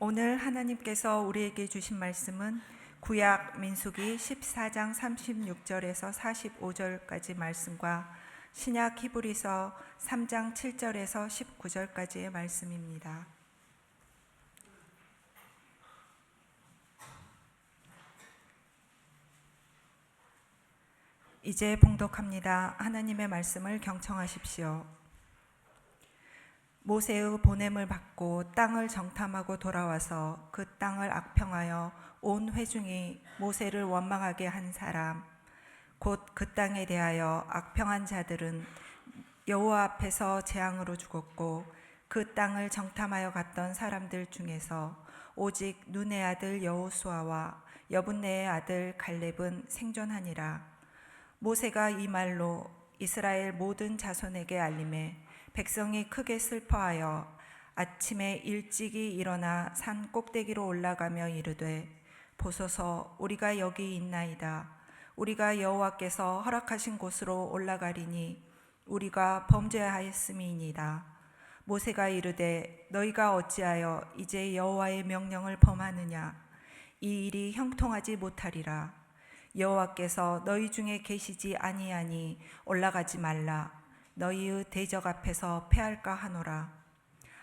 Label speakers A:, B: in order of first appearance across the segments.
A: 오늘 하나님께서 우리에게 주신 말씀은 구약 민수기 14장 36절에서 45절까지 말씀과 신약 히브리서 3장 7절에서 19절까지의 말씀입니다. 이제 봉독합니다. 하나님의 말씀을 경청하십시오. 모세의 보냄을 받고 땅을 정탐하고 돌아와서 그 땅을 악평하여 온 회중이 모세를 원망하게 한 사람, 곧 그 땅에 대하여 악평한 자들은 여호와 앞에서 재앙으로 죽었고, 그 땅을 정탐하여 갔던 사람들 중에서 오직 눈의 아들 여호수아와 여분네의 아들 갈렙은 생존하니라. 모세가 이 말로 이스라엘 모든 자손에게 알림해 백성이 크게 슬퍼하여 아침에 일찍이 일어나 산 꼭대기로 올라가며 이르되, 보소서, 우리가 여기 있나이다. 우리가 여호와께서 허락하신 곳으로 올라가리니 우리가 범죄하였음이니이다. 모세가 이르되, 너희가 어찌하여 이제 여호와의 명령을 범하느냐? 이 일이 형통하지 못하리라. 여호와께서 너희 중에 계시지 아니하니 올라가지 말라. 너희의 대적 앞에서 패할까 하노라.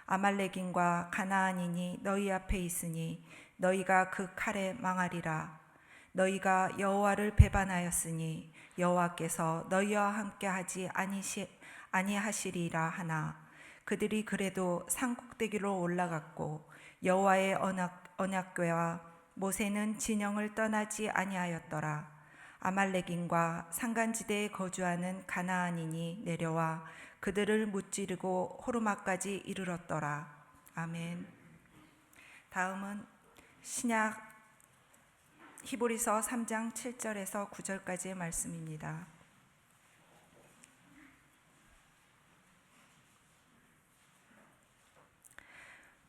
A: 아말렉인과 가나안인이 너희 앞에 있으니 너희가 그 칼에 망하리라. 너희가 여호와를 배반하였으니 여호와께서 너희와 함께 하지 아니하시리라 하나, 그들이 그래도 산 꼭대기로 올라갔고 여호와의 언약궤와 모세는 진영을 떠나지 아니하였더라. 아말렉인과 산간지대에 거주하는 가나안인이 내려와 그들을 무찌르고 호르마까지 이르렀더라. 아멘. 다음은 신약 히브리서 3장 7절에서 9절까지의 말씀입니다.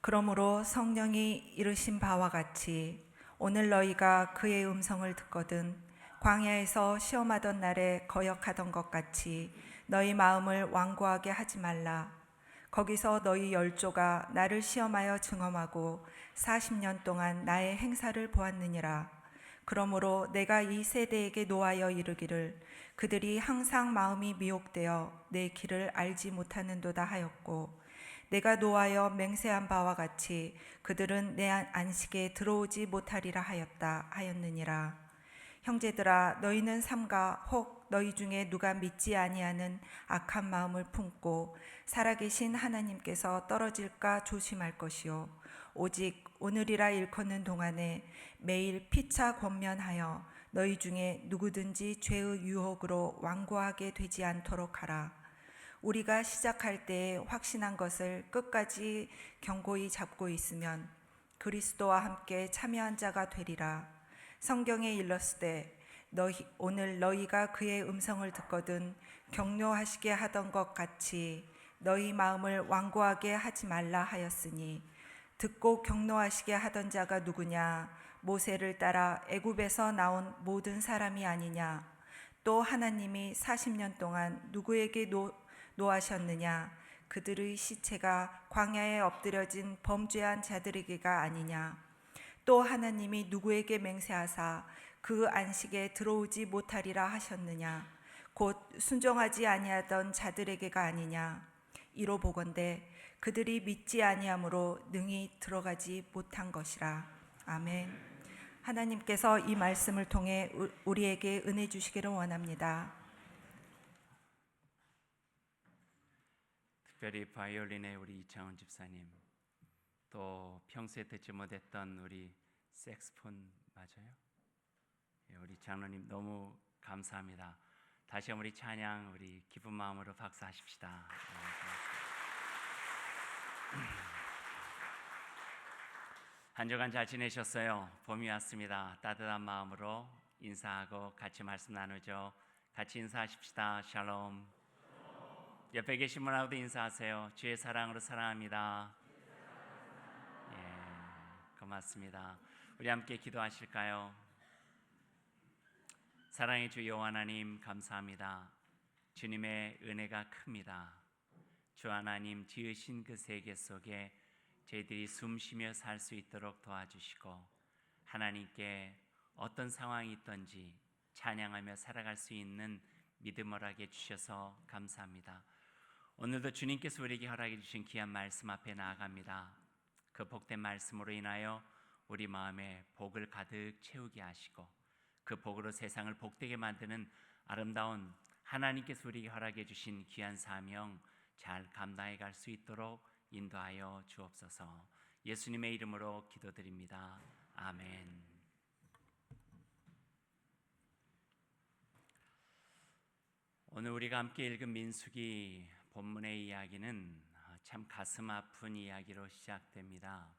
A: 그러므로 성령이 이르신 바와 같이 오늘 너희가 그의 음성을 듣거든 광야에서 시험하던 날에 거역하던 것 같이 너희 마음을 완고하게 하지 말라. 거기서 너희 열조가 나를 시험하여 증험하고 40년 동안 나의 행사를 보았느니라. 그러므로 내가 이 세대에게 노하여 이르기를 그들이 항상 마음이 미혹되어 내 길을 알지 못하는도다 하였고, 내가 노하여 맹세한 바와 같이 그들은 내 안식에 들어오지 못하리라 하였느니라. 형제들아, 너희는 삼가 혹 너희 중에 누가 믿지 아니하는 악한 마음을 품고 살아계신 하나님께서 떨어질까 조심할 것이요, 오직 오늘이라 일컫는 동안에 매일 피차 권면하여 너희 중에 누구든지 죄의 유혹으로 완고하게 되지 않도록 하라. 우리가 시작할 때에 확신한 것을 끝까지 견고히 잡고 있으면 그리스도와 함께 참여한 자가 되리라. 성경에 일렀으되 오늘 너희가 그의 음성을 듣거든 격려하시게 하던 것 같이 너희 마음을 완고하게 하지 말라 하였으니, 듣고 격려하시게 하던 자가 누구냐? 모세를 따라 애굽에서 나온 모든 사람이 아니냐? 또 하나님이 40년 동안 누구에게 노하셨느냐? 그들의 시체가 광야에 엎드려진 범죄한 자들에게가 아니냐? 또 하나님이 누구에게 맹세하사 그 안식에 들어오지 못하리라 하셨느냐? 곧 순종하지 아니하던 자들에게가 아니냐? 이로 보건대 그들이 믿지 아니함으로 능히 들어가지 못한 것이라. 아멘. 하나님께서 이 말씀을 통해 우리에게 은혜 주시기를 원합니다.
B: 특별히 바이올린의 우리 이창원 집사님, 또 평소에 듣지 못했던 우리 색스폰 맞아요? 우리 장로님 너무 감사합니다. 다시 한번 우리 찬양, 우리 기쁜 마음으로 박수하십시다. 한 주간 잘 지내셨어요? 봄이 왔습니다. 따뜻한 마음으로 인사하고 같이 말씀 나누죠. 같이 인사하십시다. 샬롬. 옆에 계신 분하고도 인사하세요. 주의 사랑으로 사랑합니다. 고맙습니다. 우리 함께 기도하실까요? 사랑의 주 여호와 하나님, 감사합니다. 주님의 은혜가 큽니다. 주 하나님 지으신 그 세계 속에 저희들이 숨쉬며 살 수 있도록 도와주시고 하나님께 어떤 상황이 있든지 찬양하며 살아갈 수 있는 믿음을 하게 주셔서 감사합니다. 오늘도 주님께서 우리에게 허락해 주신 귀한 말씀 앞에 나아갑니다. 그 복된 말씀으로 인하여 우리 마음에 복을 가득 채우게 하시고 그 복으로 세상을 복되게 만드는 아름다운 하나님께서 우리에게 허락해 주신 귀한 사명 잘 감당해 갈 수 있도록 인도하여 주옵소서. 예수님의 이름으로 기도드립니다. 아멘. 오늘 우리가 함께 읽은 민수기 본문의 이야기는 참 가슴 아픈 이야기로 시작됩니다.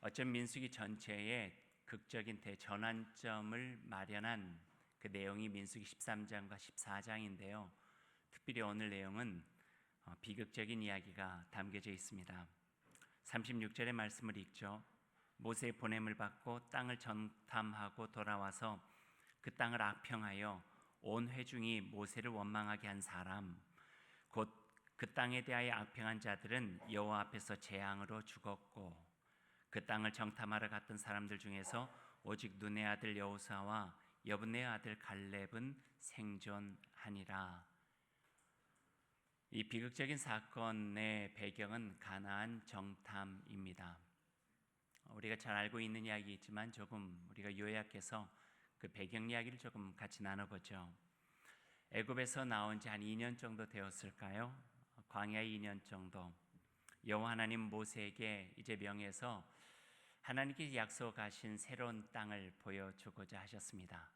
B: 어쩜 민수기 전체에 극적인 대전환점을 마련한 그 내용이 민수기 13장과 14장인데요. 특별히 오늘 내용은 비극적인 이야기가 담겨져 있습니다. 36절의 말씀을 읽죠. 모세의 보냄을 받고 땅을 정탐하고 돌아와서 그 땅을 악평하여 온 회중이 모세를 원망하게 한 사람, 곧 그 땅에 대하여 악평한 자들은 여호와 앞에서 재앙으로 죽었고 그 땅을 정탐하러 갔던 사람들 중에서 오직 눈의 아들 여호수아와 여분의 아들 갈렙은 생존하니라. 이 비극적인 사건의 배경은 가나안 정탐입니다. 우리가 잘 알고 있는 이야기이지만 조금 우리가 요약해서 그 배경 이야기를 조금 같이 나눠보죠. 애굽에서 나온 지 한 2년 정도 되었을까요? 광야 2년 정도. 여호와 하나님 모세에게 이제 명해서 하나님께 약속하신 새로운 땅을 보여주고자 하셨습니다.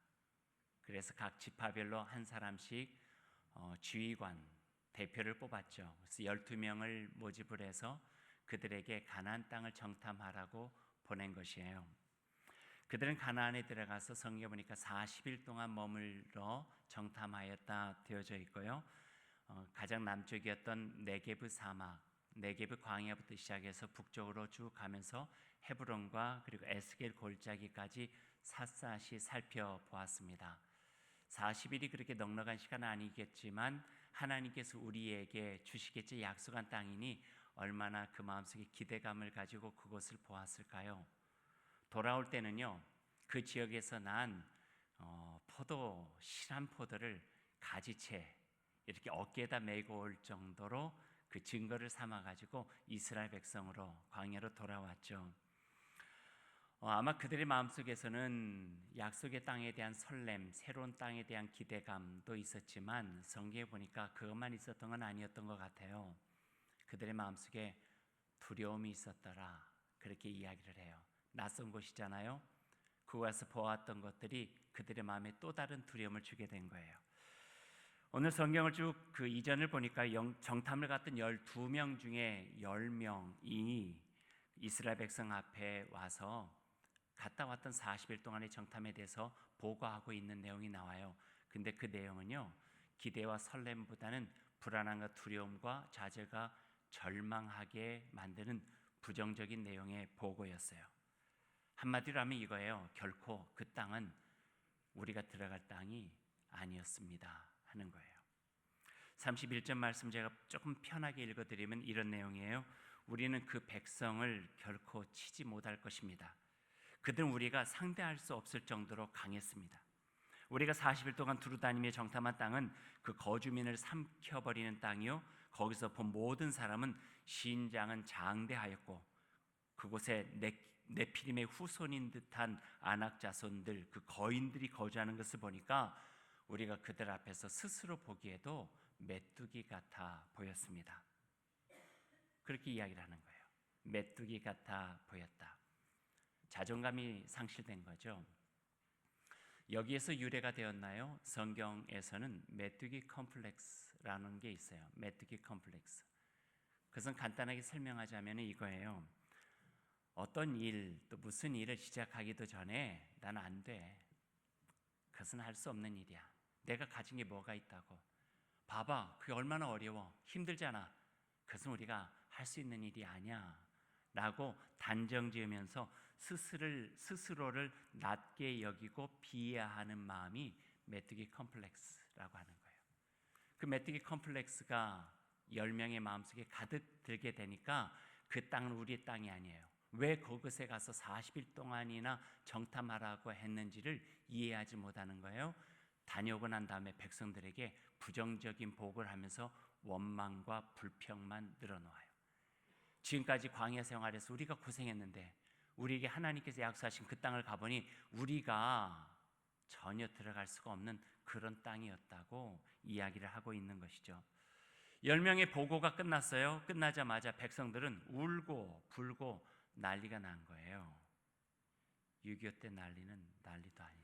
B: 그래서 각 지파별로 한 사람씩 지휘관, 대표를 뽑았죠. 그래서 12명을 모집을 해서 그들에게 가나안 땅을 정탐하라고 보낸 것이에요. 그들은 가나안에 들어가서 성경에 보니까 40일 동안 머물러 정탐하였다 되어져 있고요. 가장 남쪽이었던 네게브 사막, 네게브 광야부터 시작해서 북쪽으로 쭉 가면서 헤브론과 그리고 에스겔 골짜기까지 샅샅이 살펴보았습니다. 40일이 그렇게 넉넉한 시간은 아니겠지만 하나님께서 우리에게 주시겠지 약속한 땅이니 얼마나 그 마음속에 기대감을 가지고 그곳을 보았을까요? 돌아올 때는요, 그 지역에서 난 포도, 실한 포도를 가지채 이렇게 어깨에다 메고 올 정도로 그 증거를 삼아가지고 이스라엘 백성으로 광야로 돌아왔죠. 아마 그들의 마음속에서는 약속의 땅에 대한 설렘, 새로운 땅에 대한 기대감도 있었지만 성경에 보니까 그것만 있었던 건 아니었던 것 같아요. 그들의 마음속에 두려움이 있었더라, 그렇게 이야기를 해요. 낯선 곳이잖아요. 그곳에서 보았던 것들이 그들의 마음에 또 다른 두려움을 주게 된 거예요. 오늘 성경을 쭉 그 이전을 보니까 정탐을 갔던 12명 중에 10명이 이스라엘 백성 앞에 와서 갔다 왔던 40일 동안의 정탐에 대해서 보고하고 있는 내용이 나와요. 근데 그 내용은요, 기대와 설렘보다는 불안함과 두려움과 좌절과 절망하게 만드는 부정적인 내용의 보고였어요. 한마디로 하면 이거예요. 결코 그 땅은 우리가 들어갈 땅이 아니었습니다 하는 거예요. 31절 말씀 제가 조금 편하게 읽어드리면 이런 내용이에요. 우리는 그 백성을 결코 치지 못할 것입니다. 그들은 우리가 상대할 수 없을 정도로 강했습니다. 우리가 40일 동안 두루다니며 정탐한 땅은 그 거주민을 삼켜버리는 땅이요, 거기서 본 모든 사람은 신장은 장대하였고 그곳에 네피림의 후손인 듯한 아낙 자손들, 그 거인들이 거주하는 것을 보니까 우리가 그들 앞에서 스스로 보기에도 메뚜기 같아 보였습니다. 그렇게 이야기를 하는 거예요. 메뚜기 같아 보였다. 자존감이 상실된 거죠. 여기에서 유래가 되었나요? 성경에서는 메뚜기 컴플렉스라는 게 있어요. 메뚜기 컴플렉스. 그것은 간단하게 설명하자면 이거예요. 어떤 일, 또 무슨 일을 시작하기도 전에 나는 안 돼. 그것은 할 수 없는 일이야. 내가 가진 게 뭐가 있다고. 봐봐, 그게 얼마나 어려워. 힘들잖아. 그것은 우리가 할 수 있는 일이 아니야 라고 단정 지으면서 스스로를 낮게 여기고 비하하는 마음이 메뚜기 컴플렉스라고 하는 거예요. 그 메뚜기 컴플렉스가 10명의 마음속에 가득 들게 되니까 그 땅은 우리의 땅이 아니에요. 왜 그곳에 가서 40일 동안이나 정탐하라고 했는지를 이해하지 못하는 거예요. 다녀오고 난 다음에 백성들에게 부정적인 보고를 하면서 원망과 불평만 늘어놓아요. 지금까지 광야 생활에서 우리가 고생했는데 우리에게 하나님께서 약속하신 그 땅을 가보니 우리가 전혀 들어갈 수가 없는 그런 땅이었다고 이야기를 하고 있는 것이죠. 10명의 보고가 끝났어요. 끝나자마자 백성들은 울고 불고 난리가 난 거예요. 6.25 때 난리는 난리도 아니네.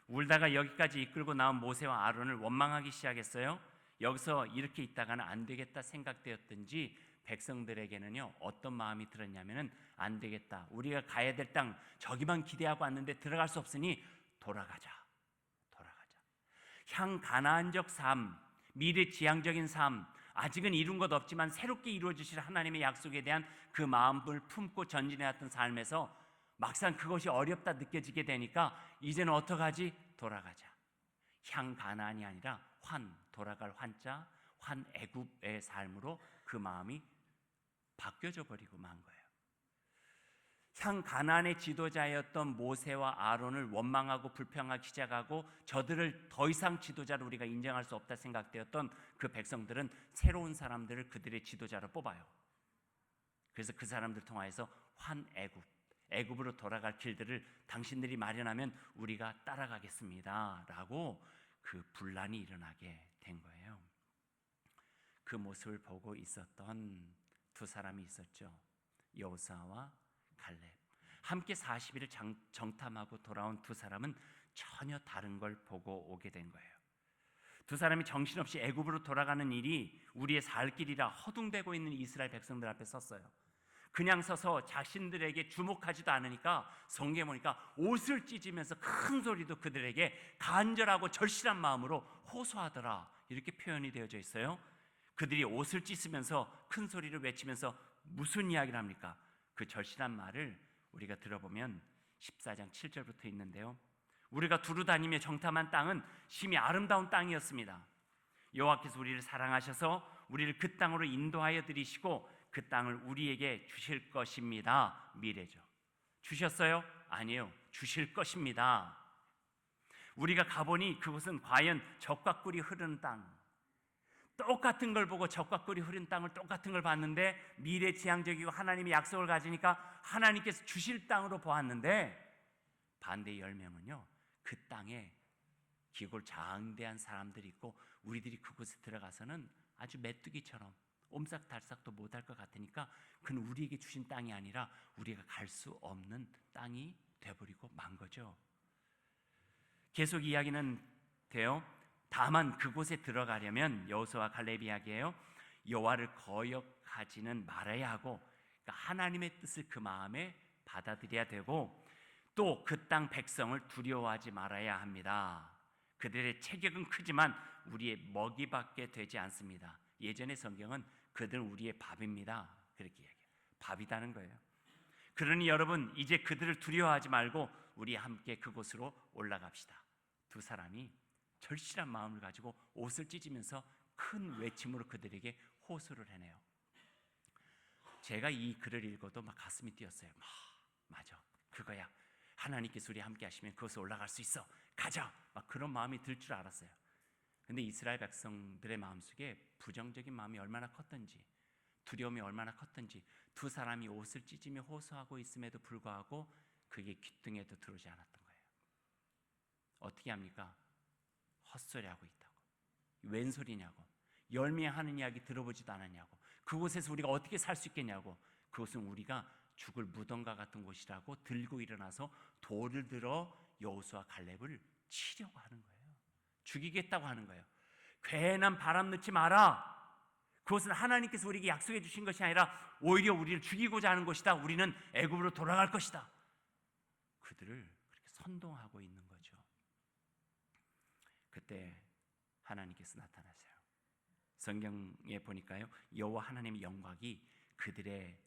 B: 울다가 여기까지 이끌고 나온 모세와 아론을 원망하기 시작했어요. 여기서 이렇게 있다가는 안 되겠다 생각되었든지 백성들에게는요 어떤 마음이 들었냐면은 안 되겠다. 우리가 가야 될 땅 저기만 기대하고 왔는데 들어갈 수 없으니 돌아가자. 향 가나안적 삶, 미래 지향적인 삶, 아직은 이룬 것 없지만 새롭게 이루어지실 하나님의 약속에 대한 그 마음을 품고 전진해왔던 삶에서 막상 그것이 어렵다 느껴지게 되니까 이제는 어떡하지? 돌아가자. 향 가나안이 아니라 돌아갈 환자, 애굽의 삶으로 그 마음이 바뀌어져 버리고 만 거예요. 향 가나안의 지도자였던 모세와 아론을 원망하고 불평하기 시작하고 저들을 더 이상 지도자로 우리가 인정할 수 없다 생각되었던 그 백성들은 새로운 사람들을 그들의 지도자로 뽑아요. 그래서 그 사람들 통하여서 애굽으로 돌아갈 길들을 당신들이 마련하면 우리가 따라가겠습니다 라고 그 분란이 일어나게 된 거예요. 그 모습을 보고 있었던 두 사람이 있었죠. 여호수아와 갈렙. 함께 40일을 정탐하고 돌아온 두 사람은 전혀 다른 걸 보고 오게 된 거예요. 두 사람이 정신없이 애굽으로 돌아가는 일이 우리의 살 길이라 허둥대고 있는 이스라엘 백성들 앞에 섰어요. 그냥 서서 자신들에게 주목하지도 않으니까 성경에 보니까 옷을 찢으면서 큰 소리도 그들에게 간절하고 절실한 마음으로 호소하더라 이렇게 표현이 되어져 있어요. 그들이 옷을 찢으면서 큰 소리를 외치면서 무슨 이야기를 합니까? 그 절실한 말을 우리가 들어보면 14장 7절부터 있는데요. 우리가 두루 다니며 정탐한 땅은 심히 아름다운 땅이었습니다. 여호와께서 우리를 사랑하셔서 우리를 그 땅으로 인도하여 들이시고 그 땅을 우리에게 주실 것입니다. 미래죠. 주셨어요? 아니에요. 주실 것입니다. 우리가 가보니 그곳은 과연 젖과 꿀이 흐르는 땅, 똑같은 걸 보고 젖과 꿀이 흐른 땅을 똑같은 걸 봤는데 미래지향적이고 하나님의 약속을 가지니까 하나님께서 주실 땅으로 보았는데 반대의 10명은요 그 땅에 기골장대한 사람들이 있고 우리들이 그곳에 들어가서는 아주 메뚜기처럼 옴싹달싹도 못할 것 같으니까 그는 우리에게 주신 땅이 아니라 우리가 갈 수 없는 땅이 돼버리고 만 거죠. 계속 이야기는 돼요. 다만 그곳에 들어가려면 여호수아와 갈렙 이야기예요. 여호와를 거역하지는 말아야 하고 그러니까 하나님의 뜻을 그 마음에 받아들여야 되고 또 그 땅 백성을 두려워하지 말아야 합니다. 그들의 체격은 크지만 우리의 먹이밖에 되지 않습니다. 예전의 성경은 그들은 우리의 밥입니다 그렇게 이야기해요. 밥이다는 거예요. 그러니 여러분 이제 그들을 두려워하지 말고 우리 함께 그곳으로 올라갑시다. 두 사람이 절실한 마음을 가지고 옷을 찢으면서 큰 외침으로 그들에게 호소를 해내요. 제가 이 글을 읽어도 막 가슴이 뛰었어요. 맞아, 그거야. 하나님께서 우리 함께 하시면 그곳에 올라갈 수 있어. 가자. 막 그런 마음이 들 줄 알았어요. 근데 이스라엘 백성들의 마음속에 부정적인 마음이 얼마나 컸던지, 두려움이 얼마나 컸던지, 두 사람이 옷을 찢으며 호소하고 있음에도 불구하고 그게 귓등에도 들어오지 않았던 거예요. 어떻게 합니까? 헛소리하고 있다고. 웬 소리냐고. 열매하는 이야기 들어보지도 않았냐고. 그곳에서 우리가 어떻게 살 수 있겠냐고. 그것은 우리가 죽을 무덤과 같은 곳이라고 들고 일어나서 돌을 들어 여호수아 갈렙을 치려고 하는 거예요. 죽이겠다고 하는 거예요. 괜한 바람 넣지 마라. 그것은 하나님께서 우리에게 약속해 주신 것이 아니라 오히려 우리를 죽이고자 하는 것이다. 우리는 애굽으로 돌아갈 것이다. 그들을 그렇게 선동하고 있는 거죠. 그때 하나님께서 나타나세요. 성경에 보니까요, 여호와 하나님의 영광이 그들의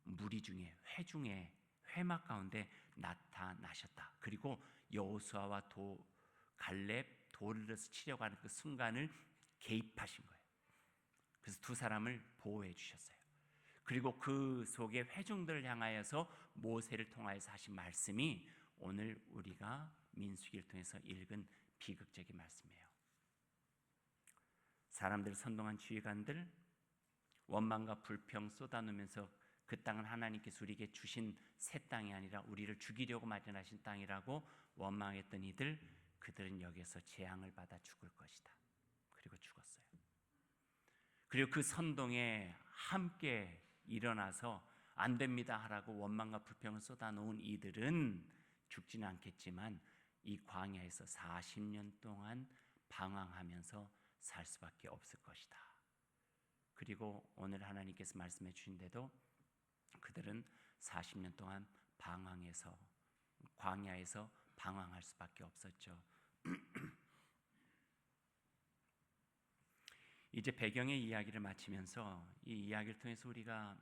B: 무리 중에 회막 가운데 나타나셨다. 그리고 여호수아와 갈렙 돌을 들어서 치려고 하는 그 순간을 개입하신 거예요. 그래서 두 사람을 보호해 주셨어요. 그리고 그 속에 회중들을 향하여서 모세를 통하여서 하신 말씀이 오늘 우리가 민수기를 통해서 읽은 비극적인 말씀이에요. 사람들 선동한 지휘관들, 원망과 불평 쏟아놓으면서 그 땅은 하나님께서 우리에게 주신 새 땅이 아니라 우리를 죽이려고 마련하신 땅이라고 원망했던 이들, 그들은 여기서 재앙을 받아 죽을 것이다. 그리고 죽었어요. 그리고 그 선동에 함께 일어나서 안 됩니다 하라고 원망과 불평을 쏟아놓은 이들은 죽지는 않겠지만 이 광야에서 40년 동안 방황하면서 살 수밖에 없을 것이다. 그리고 오늘 하나님께서 말씀해 주신데도 그들은 40년 동안 광야에서 방황할 수밖에 없었죠. 이제 배경의 이야기를 마치면서 이 이야기를 통해서 우리가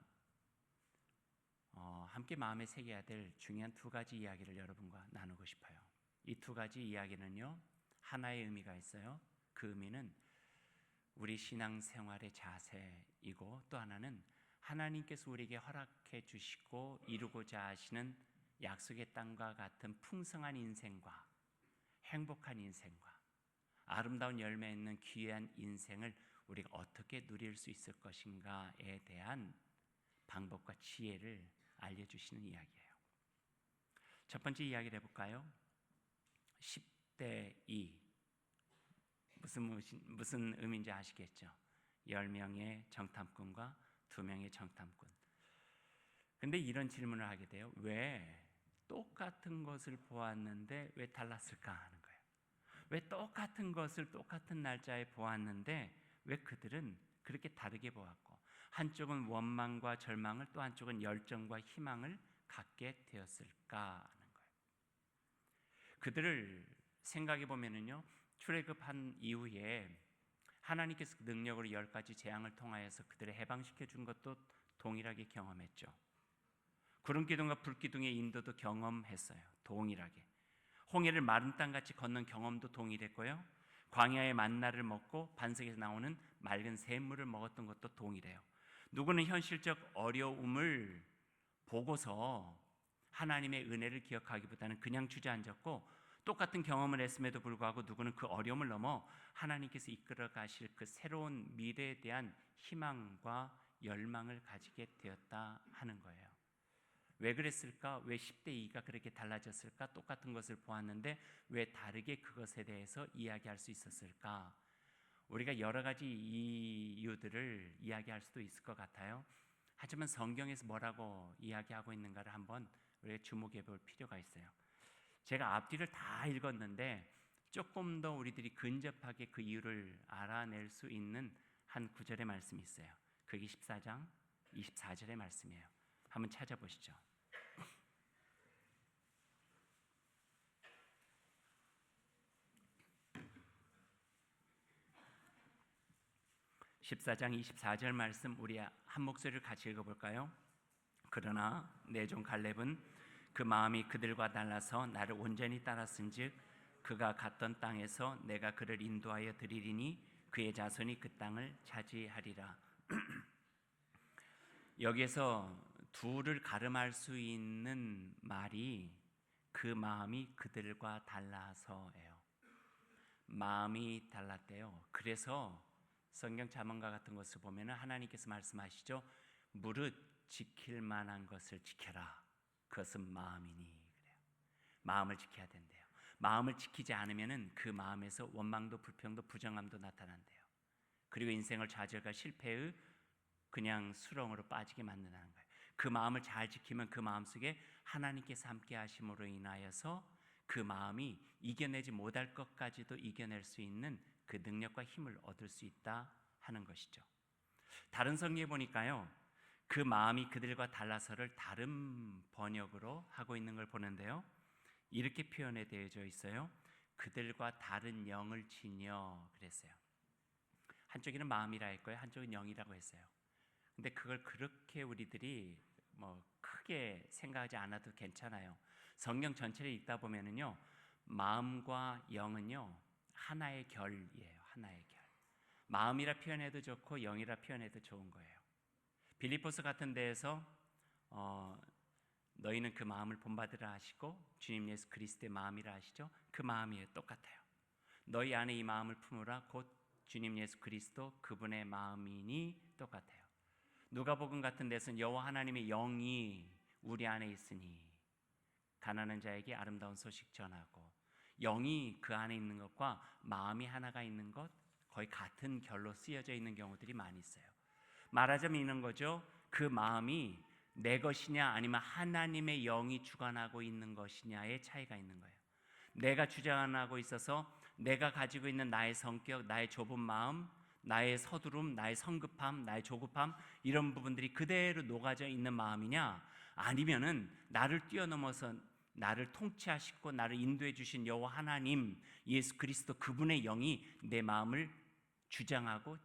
B: 함께 마음에 새겨야 될 중요한 두 가지 이야기를 여러분과 나누고 싶어요. 이 두 가지 이야기는요, 하나의 의미가 있어요. 그 의미는 우리 신앙생활의 자세이고, 또 하나는 하나님께서 우리에게 허락해 주시고 이루고자 하시는 약속의 땅과 같은 풍성한 인생과 행복한 인생과 아름다운 열매 있는 귀한 인생을 우리가 어떻게 누릴 수 있을 것인가에 대한 방법과 지혜를 알려주시는 이야기예요. 첫 번째 이야기를 해볼까요? 10대 2. 무슨 의미인지 아시겠죠? 10명의 정탐꾼과 2명의 정탐꾼. 근데 이런 질문을 하게 돼요. 왜 똑같은 것을 보았는데 왜 달랐을까 하는 거예요. 왜 똑같은 것을 똑같은 날짜에 보았는데 왜 그들은 그렇게 다르게 보았고, 한쪽은 원망과 절망을, 또 한쪽은 열정과 희망을 갖게 되었을까 하는 거예요. 그들을 생각해 보면은요, 출애굽한 이후에 하나님께서 능력으로 10가지 재앙을 통하여서 그들을 해방시켜 준 것도 동일하게 경험했죠. 구름 기둥과 불 기둥의 인도도 경험했어요. 동일하게. 홍해를 마른 땅같이 건넌 경험도 동일했고요. 광야의 만나를 먹고 반석에서 나오는 맑은 샘물을 먹었던 것도 동일해요. 누구는 현실적 어려움을 보고서 하나님의 은혜를 기억하기보다는 그냥 주저앉았고, 똑같은 경험을 했음에도 불구하고 누구는 그 어려움을 넘어 하나님께서 이끌어 가실 그 새로운 미래에 대한 희망과 열망을 가지게 되었다 하는 거예요. 왜 그랬을까? 왜 10대 2가 그렇게 달라졌을까? 똑같은 것을 보았는데 왜 다르게 그것에 대해서 이야기할 수 있었을까? 우리가 여러 가지 이유들을 이야기할 수도 있을 것 같아요. 하지만 성경에서 뭐라고 이야기하고 있는가를 한번 우리가 주목해 볼 필요가 있어요. 제가 앞뒤를 다 읽었는데 조금 더 우리들이 근접하게 그 이유를 알아낼 수 있는 한 구절의 말씀이 있어요. 그게 14장 24절의 말씀이에요. 한번 찾아보시죠. 14장 24절 말씀 우리 한 목소리를 같이 읽어볼까요? 그러나 내 종 갈렙은 그 마음이 그들과 달라서 나를 온전히 따랐은즉 그가 갔던 땅에서 내가 그를 인도하여 드리리니 그의 자손이 그 땅을 차지하리라. 여기에서 둘을 가름할 수 있는 말이 그 마음이 그들과 달라서예요. 마음이 달랐대요. 그래서 성경 자문과 같은 것을 보면 하나님께서 말씀하시죠. 무릇 지킬 만한 것을 지켜라. 그것은 마음이니. 그래요. 마음을 지켜야 된대요. 마음을 지키지 않으면 그 마음에서 원망도 불평도 부정함도 나타난대요. 그리고 인생을 좌절과 실패의 그냥 수렁으로 빠지게 만든다는 거예요. 그 마음을 잘 지키면 그 마음속에 하나님께서 함께 하심으로 인하여서 그 마음이 이겨내지 못할 것까지도 이겨낼 수 있는 그 능력과 힘을 얻을 수 있다 하는 것이죠. 다른 성경에 보니까요, 그 마음이 그들과 달라서를 다른 번역으로 하고 있는 걸 보는데요, 이렇게 표현에 되어져 있어요. 그들과 다른 영을 지녀 그랬어요. 한쪽에는 마음이라 했고요, 한쪽은 영이라고 했어요. 근데 그걸 그렇게 우리들이 크게 생각하지 않아도 괜찮아요. 성경 전체를 읽다 보면은요, 마음과 영은요 하나의 결이에요. 하나의 결. 마음이라 표현해도 좋고 영이라 표현해도 좋은 거예요. 빌립보서 같은 데에서 너희는 그 마음을 본받으라 하시고 주님 예수 그리스도의 마음이라 하시죠. 그 마음이 똑같아요. 너희 안에 이 마음을 품으라 곧 주님 예수 그리스도 그분의 마음이니 똑같아요. 누가복음 같은 데서는 여호와 하나님의 영이 우리 안에 있으니 가난한 자에게 아름다운 소식 전하고, 영이 그 안에 있는 것과 마음이 하나가 있는 것 거의 같은 결로 쓰여져 있는 경우들이 많이 있어요. 말하자면 이런 거죠. 그 마음이 내 것이냐 아니면 하나님의 영이 주관하고 있는 것이냐의 차이가 있는 거예요. 내가 주장하고 있어서 내가 가지고 있는 나의 성격, 나의 좁은 마음, 나의 서두름, 나의 성급함, 나의 조급함, 이런 부분들이 그대로 녹아져 있는 마음이냐, 아니면은 나를 뛰어넘어서 나를 통치하시고 나를 인도해 주신 여호와 하나님 예수 그리스도 그분의 영이 내 마음을 주장하고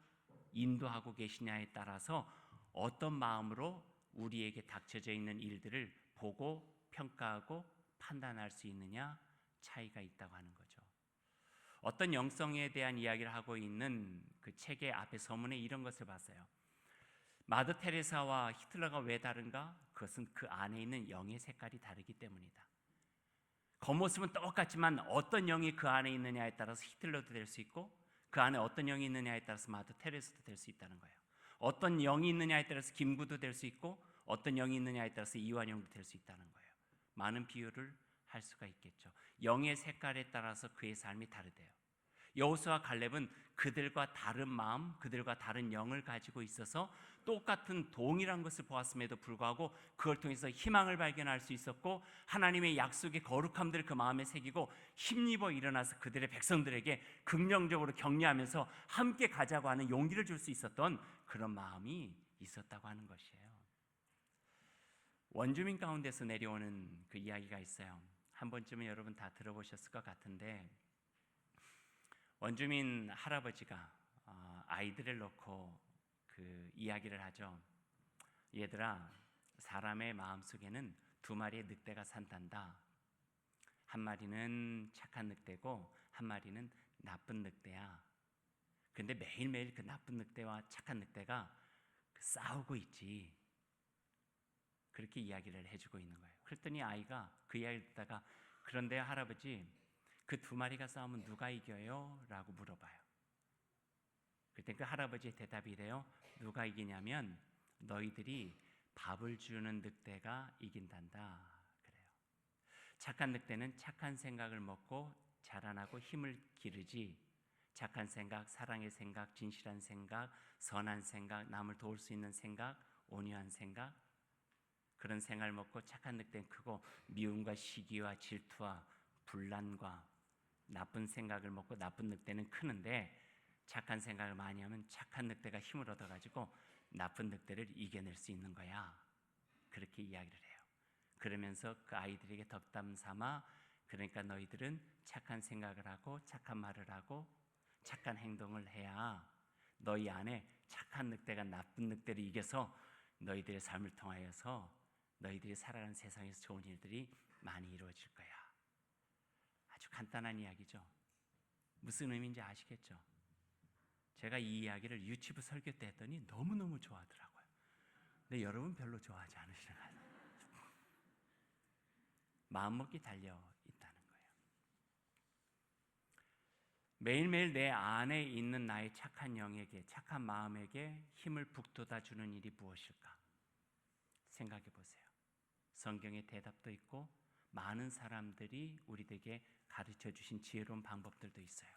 B: 인도하고 계시냐에 따라서 어떤 마음으로 우리에게 닥쳐져 있는 일들을 보고 평가하고 판단할 수 있느냐 차이가 있다고 하는 거죠. 어떤 영성에 대한 이야기를 하고 있는 그 책의 앞에 서문에 이런 것을 봤어요. 마더 테레사와 히틀러가 왜 다른가? 그것은 그 안에 있는 영의 색깔이 다르기 때문이다. 겉모습은 똑같지만 어떤 영이 그 안에 있느냐에 따라서 히틀러도 될 수 있고, 그 안에 어떤 영이 있느냐에 따라서 마더 테레사도 될 수 있다는 거예요. 어떤 영이 있느냐에 따라서 김구도 될 수 있고, 어떤 영이 있느냐에 따라서 이완용도 될 수 있다는 거예요. 많은 비유를 할 수가 있겠죠. 영의 색깔에 따라서 그의 삶이 다르대요. 여호수아와 갈렙은 그들과 다른 마음, 그들과 다른 영을 가지고 있어서 똑같은 동일한 것을 보았음에도 불구하고 그걸 통해서 희망을 발견할 수 있었고, 하나님의 약속의 거룩함들을 그 마음에 새기고 힘입어 일어나서 그들의 백성들에게 긍정적으로 격려하면서 함께 가자고 하는 용기를 줄 수 있었던 그런 마음이 있었다고 하는 것이에요. 원주민 가운데서 내려오는 그 이야기가 있어요. 한 번쯤은 여러분 다 들어보셨을 것 같은데, 원주민 할아버지가 아이들을 놓고 그 이야기를 하죠. 얘들아, 사람의 마음속에는 두 마리의 늑대가 산단다. 한 마리는 착한 늑대고 한 마리는 나쁜 늑대야. 근데 매일매일 그 나쁜 늑대와 착한 늑대가 싸우고 있지. 그렇게 이야기를 해주고 있는 거예요. 그랬더니 아이가 그 이야기를 듣다가, 그런데 할아버지, 그 두 마리가 싸우면 누가 이겨요? 라고 물어봐요. 그때 그 할아버지의 대답이 이래요. 누가 이기냐면 너희들이 밥을 주는 늑대가 이긴단다. 그래요. 착한 늑대는 착한 생각을 먹고 자라나고 힘을 기르지, 착한 생각, 사랑의 생각, 진실한 생각, 선한 생각, 남을 도울 수 있는 생각, 온유한 생각, 그런 생각을 먹고 착한 늑대는 크고 미움과 시기와 질투와 분란과 나쁜 생각을 먹고 나쁜 늑대는 크는데, 착한 생각을 많이 하면 착한 늑대가 힘을 얻어가지고 나쁜 늑대를 이겨낼 수 있는 거야. 그렇게 이야기를 해요. 그러면서 그 아이들에게 덕담 삼아, 그러니까 너희들은 착한 생각을 하고 착한 말을 하고 착한 행동을 해야 너희 안에 착한 늑대가 나쁜 늑대를 이겨서 너희들의 삶을 통하여서 너희들이 살아가는 세상에서 좋은 일들이 많이 이루어질 거야. 아주 간단한 이야기죠. 무슨 의미인지 아시겠죠? 제가 이 이야기를 유치부 설교 때 했더니 너무너무 좋아하더라고요. 근데 여러분 별로 좋아하지 않으시는 것 같아요. 마음먹기 달려 있다는 거예요. 매일매일 내 안에 있는 나의 착한 영에게, 착한 마음에게 힘을 북돋아 주는 일이 무엇일까? 생각해 보세요. 성경의 대답도 있고 많은 사람들이 우리에게 가르쳐 주신 지혜로운 방법들도 있어요.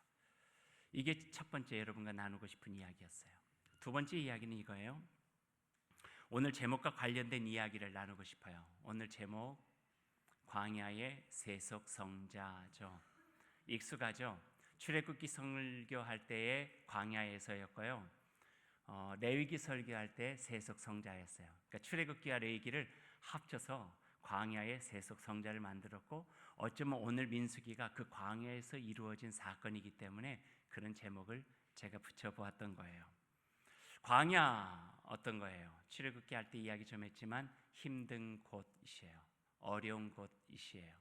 B: 이게 첫 번째 여러분과 나누고 싶은 이야기였어요. 두 번째 이야기는 이거예요. 오늘 제목과 관련된 이야기를 나누고 싶어요. 오늘 제목, 광야의 세속성자죠. 익숙하죠? 출애굽기 설교할 때의 광야에서였고요. 레위기 설교할 때 세속성자였어요. 그러니까 출애굽기와 레위기를 합쳐서 광야의 세속성자를 만들었고, 어쩌면 오늘 민수기가 그 광야에서 이루어진 사건이기 때문에 그런 제목을 제가 붙여보았던 거예요. 광야 어떤 거예요? 출애굽기 할 때 이야기 좀 했지만 힘든 곳이에요. 어려운 곳이에요.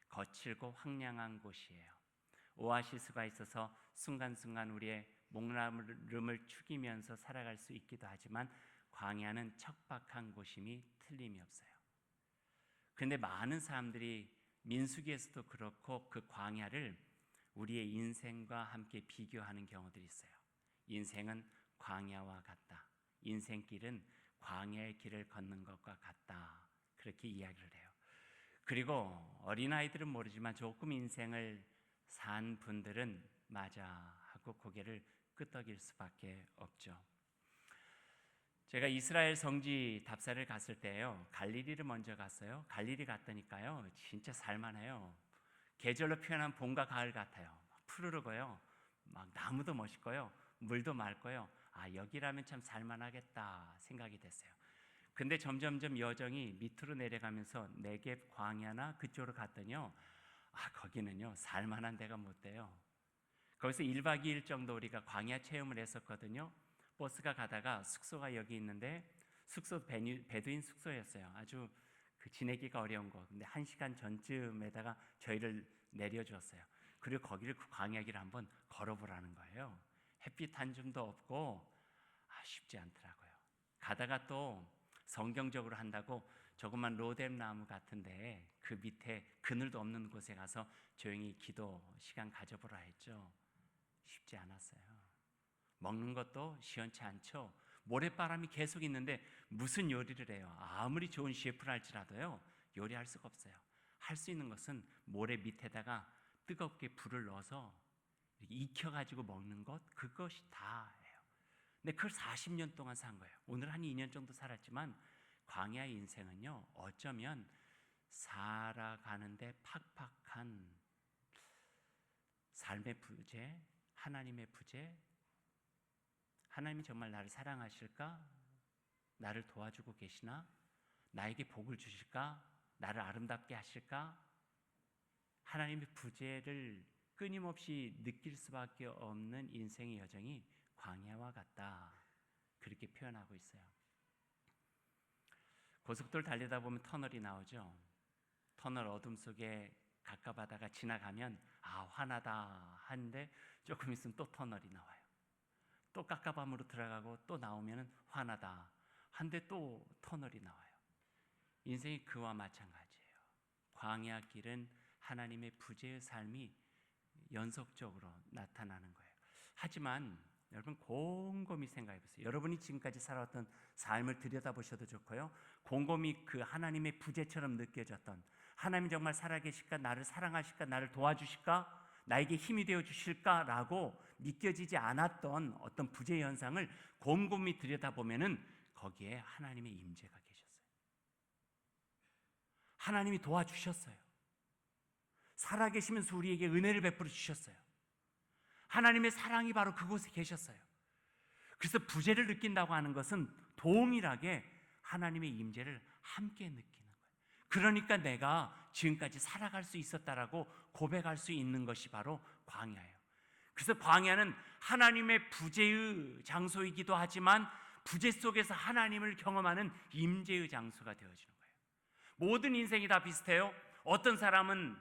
B: 거칠고 황량한 곳이에요. 오아시스가 있어서 순간순간 우리의 목마름을 축이면서 살아갈 수 있기도 하지만, 광야는 척박한 곳임이 틀림이 없어요. 그런데 많은 사람들이 민수기에서도 그렇고 그 광야를 우리의 인생과 함께 비교하는 경우들이 있어요. 인생은 광야와 같다. 인생길은 광야의 길을 걷는 것과 같다. 그렇게 이야기를 해요. 그리고 어린아이들은 모르지만 조금 인생을 산 분들은 맞아 하고 고개를 끄덕일 수밖에 없죠. 제가 이스라엘 성지 답사를 갔을 때요, 갈릴리를 먼저 갔어요. 갈릴리 갔더니까요, 진짜 살만해요. 계절로 표현한 봄과 가을 같아요. 푸르르고요, 막 나무도 멋있고요, 물도 맑고요. 아, 여기라면 참 살만하겠다 생각이 됐어요. 근데 점점점 여정이 밑으로 내려가면서 네겝 광야나 그쪽으로 갔더니요, 아, 거기는요 살만한 데가 못 돼요. 거기서 1박 2일 정도 우리가 광야 체험을 했었거든요. 버스가 가다가 숙소가 여기 있는데 숙소 베두인 숙소였어요. 아주 그 지내기가 어려운 거. 근데 1시간 전쯤에다가 저희를 내려주었어요. 그리고 거기를 그 광야길을 한번 걸어보라는 거예요. 햇빛 한 줌도 없고 쉽지 않더라고요. 가다가 또 성경적으로 한다고 조그만 로뎀 나무 같은데 그 밑에 그늘도 없는 곳에 가서 조용히 기도 시간 가져보라 했죠. 쉽지 않았어요. 먹는 것도 시원치 않죠. 모래바람이 계속 있는데 무슨 요리를 해요? 아무리 좋은 셰프를 할지라도요, 요리할 수가 없어요. 할 수 있는 것은 모래 밑에다가 뜨겁게 불을 넣어서 익혀가지고 먹는 것, 그것이 다예요. 근데 그걸 40년 동안 산 거예요. 오늘 한 2년 정도 살았지만 광야의 인생은요, 어쩌면 살아가는데 팍팍한 삶의 부재, 하나님의 부재, 하나님이 정말 나를 사랑하실까? 나를 도와주고 계시나? 나에게 복을 주실까? 나를 아름답게 하실까? 하나님의 부재를 끊임없이 느낄 수밖에 없는 인생의 여정이 광야와 같다. 그렇게 표현하고 있어요. 고속도로 달리다 보면 터널이 나오죠. 터널 어둠 속에 가까바다가 지나가면 환하다 하는데 조금 있으면 또 터널이 나와요. 또 깝깝함으로 들어가고 또 나오면 환하다 한데 또 터널이 나와요. 인생이 그와 마찬가지예요. 광야 길은 하나님의 부재의 삶이 연속적으로 나타나는 거예요. 하지만 여러분 곰곰이 생각해 보세요. 여러분이 지금까지 살아왔던 삶을 들여다보셔도 좋고요, 곰곰이 그 하나님의 부재처럼 느껴졌던, 하나님 정말 살아계실까? 나를 사랑하실까? 나를 도와주실까? 나에게 힘이 되어 주실까라고 느껴지지 않았던 어떤 부재 현상을 곰곰이 들여다보면은 거기에 하나님의 임재가 계셨어요. 하나님이 도와주셨어요. 살아계시면서 우리에게 은혜를 베풀어 주셨어요. 하나님의 사랑이 바로 그곳에 계셨어요. 그래서 부재를 느낀다고 하는 것은 동일하게 하나님의 임재를 함께 느끼는 거예요. 그러니까 내가 지금까지 살아갈 수 있었다라고 고백할 수 있는 것이 바로 광야예요. 그래서 광야는 하나님의 부재의 장소이기도 하지만 부재 속에서 하나님을 경험하는 임재의 장소가 되어지는 거예요. 모든 인생이 다 비슷해요. 어떤 사람은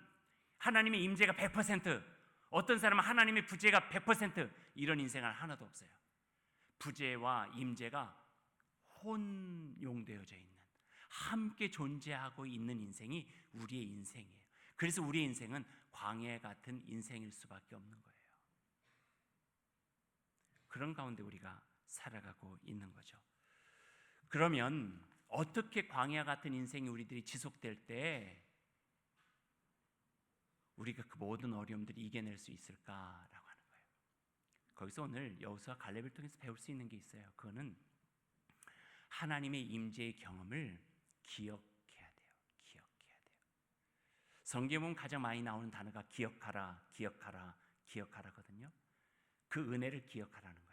B: 하나님의 임재가 100%, 어떤 사람은 하나님의 부재가 100%, 이런 인생은 하나도 없어요. 부재와 임재가 혼용되어져 있는, 함께 존재하고 있는 인생이 우리의 인생이에요. 그래서 우리의 인생은 광야 같은 인생일 수밖에 없는 거예요. 그런 가운데 우리가 살아가고 있는 거죠. 그러면 어떻게 광야 같은 인생이 우리들이 지속될 때 우리가 그 모든 어려움들을 이겨낼 수 있을까라고 하는 거예요. 거기서 오늘 여호수아 갈렙을 통해서 배울 수 있는 게 있어요. 그거는 하나님의 임재의 경험을 기억해야 돼요. 기억해야 돼요. 성경에 보면 가장 많이 나오는 단어가 기억하라, 기억하라, 기억하라거든요. 그 은혜를 기억하라는 거예요.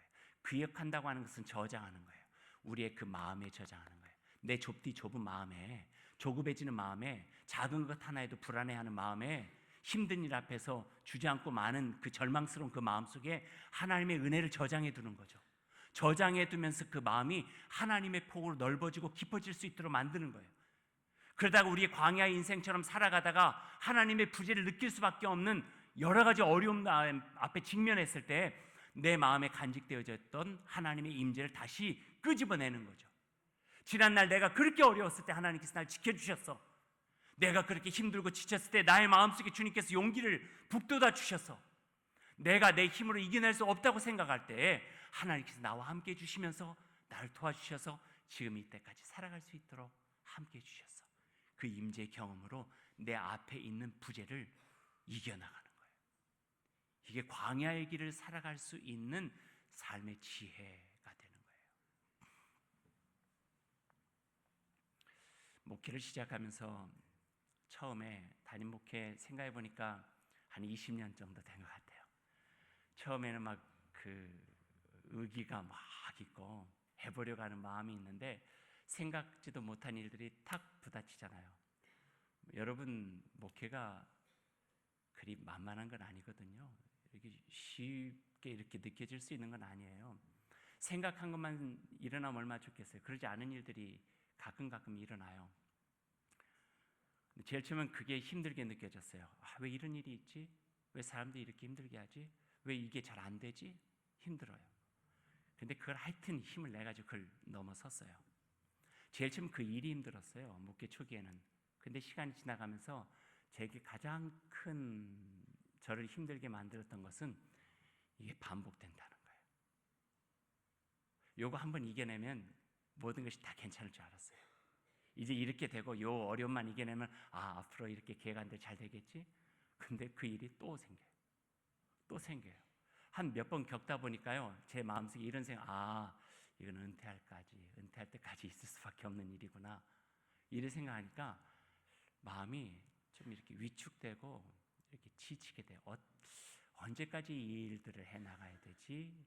B: 기억한다고 하는 것은 저장하는 거예요. 우리의 그 마음에 저장하는 거예요. 내 좁은 마음에, 조급해지는 마음에, 작은 것 하나에도 불안해하는 마음에, 힘든 일 앞에서 주저앉고 많은 그 절망스러운 그 마음 속에 하나님의 은혜를 저장해 두는 거죠. 저장해 두면서 그 마음이 하나님의 폭으로 넓어지고 깊어질 수 있도록 만드는 거예요. 그러다가 우리의 광야의 인생처럼 살아가다가 하나님의 부재를 느낄 수밖에 없는 여러 가지 어려움 앞에 직면했을 때 내 마음에 간직되어져 있던 하나님의 임재를 다시 끄집어내는 거죠. 지난날 내가 그렇게 어려웠을 때 하나님께서 날 지켜주셨어. 내가 그렇게 힘들고 지쳤을 때 나의 마음속에 주님께서 용기를 북돋아 주셔서 내가 내 힘으로 이겨낼 수 없다고 생각할 때 하나님께서 나와 함께 해주시면서 나를 도와주셔서 지금 이때까지 살아갈 수 있도록 함께 해주셨어. 그 임재 경험으로 내 앞에 있는 부재를 이겨나가는 거예요. 이게 광야의 길을 살아갈 수 있는 삶의 지혜가 되는 거예요. 목회를 시작하면서 처음에 담임 목회 생각해 보니까 한 20년 정도 된 것 같아요. 처음에는 막 그 의기가 막 있고 해보려고 하는 마음이 있는데 생각지도 못한 일들이 탁 부딪히잖아요. 여러분, 목회가 그리 만만한 건 아니거든요. 이렇게 쉽게 이렇게 느껴질 수 있는 건 아니에요. 생각한 것만 일어나면 얼마나 좋겠어요. 그러지 않은 일들이 가끔 일어나요. 제일 처음엔 그게 힘들게 느껴졌어요. 왜 이런 일이 있지? 왜 사람들이 이렇게 힘들게 하지? 왜 이게 잘 안 되지? 힘들어요. 근데 그걸 하여튼 힘을 내가지고 그걸 넘어섰어요. 제일 처음 그 일이 힘들었어요. 목회 초기에는. 근데 시간이 지나가면서 제게 가장 큰 저를 힘들게 만들었던 것은 이게 반복된다는 거예요. 요거 한번 이겨내면 모든 것이 다 괜찮을 줄 알았어요. 이제 이렇게 되고 요 어려움만 이겨내면 앞으로 이렇게 계획안들 잘 되겠지? 근데 그 일이 또 생겨요. 한 몇 번 겪다 보니까요, 제 마음속에 이런 생각, 이건 은퇴할 때까지 있을 수밖에 없는 일이구나, 이래 생각하니까 마음이 좀 이렇게 위축되고 이렇게 지치게 돼요. 언제까지 이 일들을 해나가야 되지?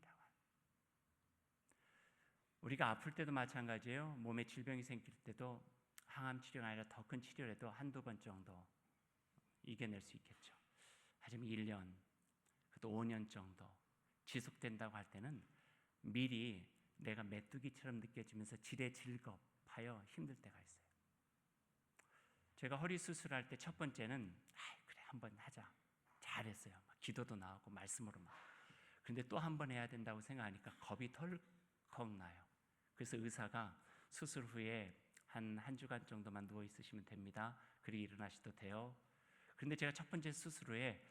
B: 우리가 아플 때도 마찬가지예요. 몸에 질병이 생길 때도 항암 치료가 아니라 더 큰 치료라도 한두 번 정도 이겨낼 수 있겠죠. 하지만 1년, 또 5년 정도 지속된다고 할 때는 미리 내가 메뚜기처럼 느껴지면서 지레질겁하여 힘들 때가 있어요. 제가 허리 수술할 때 첫 번째는 그래 한번 하자, 잘했어요. 막 기도도 나오고 말씀으로 막. 그런데 또 한 번 해야 된다고 생각하니까 겁이 덜컥 나요. 그래서 의사가 수술 후에 한 주간 정도만 누워 있으시면 됩니다. 그리고 일어나셔도 돼요. 그런데 제가 첫 번째 수술 후에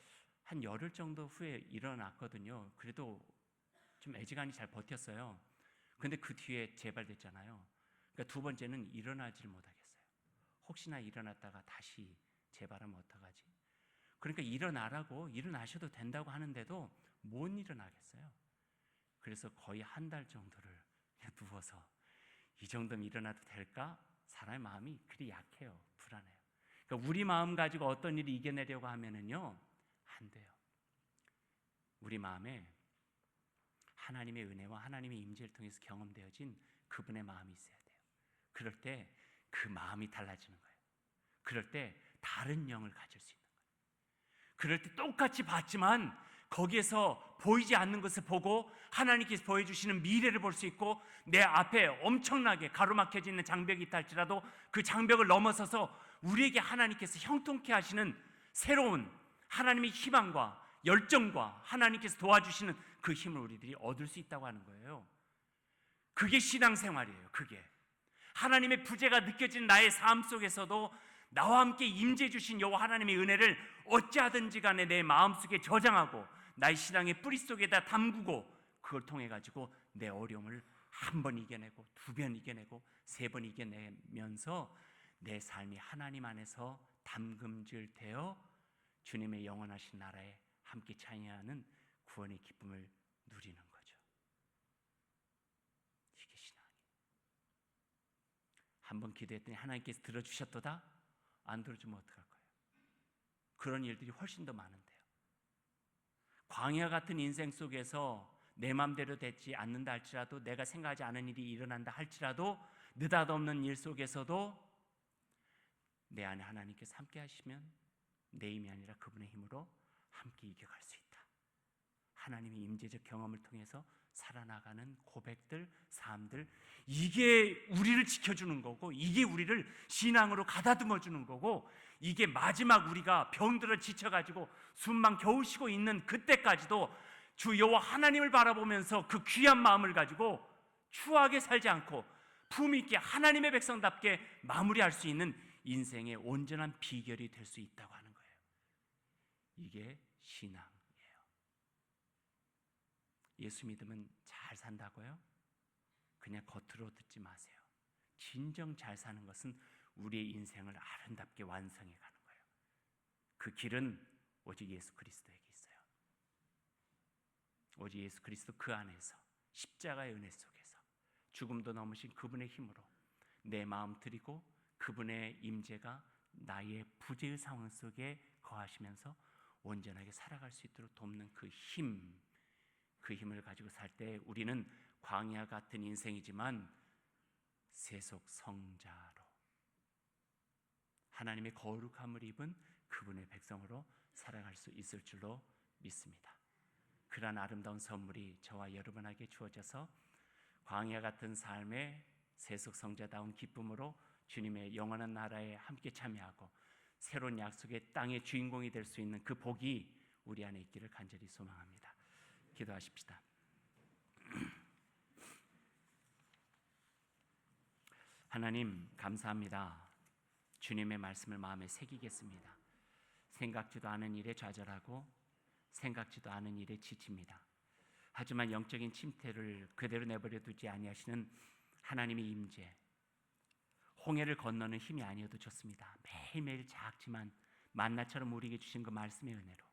B: 한 열흘 정도 후에 일어났거든요. 그래도 좀 애지간히 잘 버텼어요. 근데 그 뒤에 재발됐잖아요. 그러니까 두 번째는 일어나질 못하겠어요. 혹시나 일어났다가 다시 재발하면 어떡하지? 그러니까 일어나셔도 된다고 하는데도 못 일어나겠어요. 그래서 거의 한 달 정도를 그냥 누워서 이 정도면 일어나도 될까? 사람의 마음이 그리 약해요. 불안해요. 그러니까 우리 마음 가지고 어떤 일을 이겨내려고 하면은요, 안 돼요. 우리 마음에 하나님의 은혜와 하나님의 임재를 통해서 경험되어진 그분의 마음이 있어야 돼요. 그럴 때 그 마음이 달라지는 거예요. 그럴 때 다른 영을 가질 수 있는 거예요. 그럴 때 똑같이 봤지만 거기에서 보이지 않는 것을 보고 하나님께서 보여주시는 미래를 볼 수 있고, 내 앞에 엄청나게 가로막혀져 있는 장벽이 있다 할지라도 그 장벽을 넘어서서 우리에게 하나님께서 형통케 하시는 새로운 하나님의 희망과 열정과 하나님께서 도와주시는 그 힘을 우리들이 얻을 수 있다고 하는 거예요. 그게 신앙생활이에요. 그게 하나님의 부재가 느껴지는 나의 삶 속에서도 나와 함께 임재해 주신 여호와 하나님의 은혜를 어찌하든지 간에 내 마음속에 저장하고 나의 신앙의 뿌리 속에다 담그고, 그걸 통해 가지고 내 어려움을 한 번 이겨내고 두 번 이겨내고 세 번 이겨내면서 내 삶이 하나님 안에서 담금질 되어 주님의 영원하신 나라에 함께 참여하는 구원의 기쁨을 누리는 거죠. 이게 신앙이에요. 한번 기도했더니 하나님께서 들어주셨도다? 안 들어주면 어떡할 거예요? 그런 일들이 훨씬 더 많은데요. 광야 같은 인생 속에서 내 맘대로 되지 않는다 할지라도, 내가 생각하지 않은 일이 일어난다 할지라도, 느닷없는 일 속에서도 내 안에 하나님께서 함께 하시면 내 힘이 아니라 그분의 힘으로 함께 이겨갈 수 있다. 하나님의 임재적 경험을 통해서 살아나가는 고백들, 삶들, 이게 우리를 지켜주는 거고, 이게 우리를 신앙으로 가다듬어 주는 거고, 이게 마지막 우리가 병들어 지쳐가지고 숨만 겨우 쉬고 있는 그때까지도 주 여호와 하나님을 바라보면서 그 귀한 마음을 가지고 추하게 살지 않고 품위 있게 하나님의 백성답게 마무리할 수 있는 인생의 온전한 비결이 될 수 있다고 하는 거예요. 이게 신앙이에요. 예수 믿으면 잘 산다고요? 그냥 겉으로 듣지 마세요. 진정 잘 사는 것은 우리의 인생을 아름답게 완성해 가는 거예요. 그 길은 오직 예수 그리스도에게 있어요. 오직 예수 그리스도 그 안에서 십자가의 은혜 속에서 죽음도 넘으신 그분의 힘으로 내 마음 드리고 그분의 임재가 나의 부재의 상황 속에 거하시면서 온전하게 살아갈 수 있도록 돕는 그 힘을 가지고 살 때 우리는 광야 같은 인생이지만 세속 성자로 하나님의 거룩함을 입은 그분의 백성으로 살아갈 수 있을 줄로 믿습니다. 그러한 아름다운 선물이 저와 여러분에게 주어져서 광야 같은 삶의 세속 성자다운 기쁨으로 주님의 영원한 나라에 함께 참여하고 새로운 약속의 땅의 주인공이 될 수 있는 그 복이 우리 안에 있기를 간절히 소망합니다. 기도하십시다. 하나님 감사합니다. 주님의 말씀을 마음에 새기겠습니다. 생각지도 않은 일에 좌절하고 생각지도 않은 일에 지칩니다. 하지만 영적인 침태를 그대로 내버려 두지 아니하시는 하나님의 임재, 홍해를 건너는 힘이 아니어도 좋습니다. 매일매일 작지만 만나처럼 우리에게 주신 그 말씀의 은혜로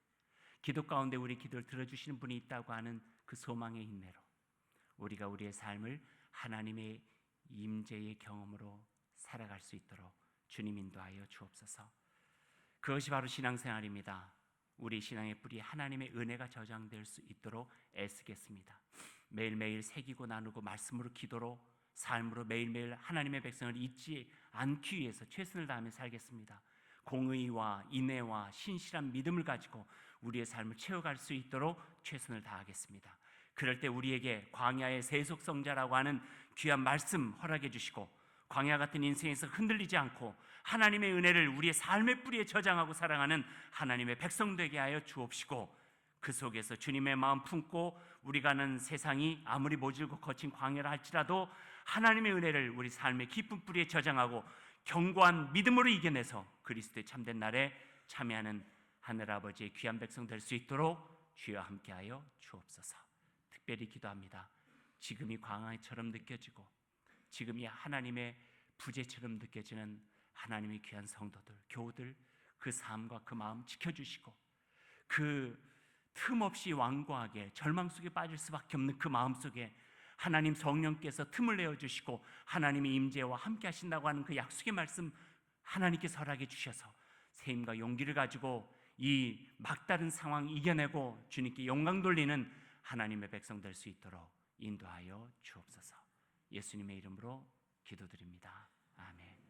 B: 기도 가운데 우리 기도를 들어주시는 분이 있다고 하는 그 소망의 인내로 우리가 우리의 삶을 하나님의 임재의 경험으로 살아갈 수 있도록 주님 인도하여 주옵소서. 그것이 바로 신앙생활입니다. 우리 신앙의 뿌리 하나님의 은혜가 저장될 수 있도록 애쓰겠습니다. 매일매일 새기고 나누고 말씀으로 기도로 삶으로 매일매일 하나님의 백성을 잊지 않기 위해서 최선을 다하며 살겠습니다. 공의와 인내와 신실한 믿음을 가지고 우리의 삶을 채워갈 수 있도록 최선을 다하겠습니다. 그럴 때 우리에게 광야의 세속성자라고 하는 귀한 말씀 허락해 주시고 광야 같은 인생에서 흔들리지 않고 하나님의 은혜를 우리의 삶의 뿌리에 저장하고 사랑하는 하나님의 백성 되게 하여 주옵시고 그 속에서 주님의 마음 품고 우리가 아는 세상이 아무리 모질고 거친 광야라 할지라도 하나님의 은혜를 우리 삶의 깊은 뿌리에 저장하고 견고한 믿음으로 이겨내서 그리스도의 참된 날에 참여하는 하늘아버지의 귀한 백성 될 수 있도록 주여 함께하여 주옵소서. 특별히 기도합니다. 지금이 광야처럼 느껴지고 지금이 하나님의 부재처럼 느껴지는 하나님의 귀한 성도들, 교우들 그 삶과 그 마음 지켜주시고 그 틈없이 완고하게 절망 속에 빠질 수밖에 없는 그 마음 속에 하나님 성령께서 틈을 내어주시고 하나님의 임재와 함께 하신다고 하는 그 약속의 말씀 하나님께서 허락해 주셔서 세임과 용기를 가지고 이 막다른 상황 이겨내고 주님께 영광 돌리는 하나님의 백성 될 수 있도록 인도하여 주옵소서. 예수님의 이름으로 기도드립니다. 아멘.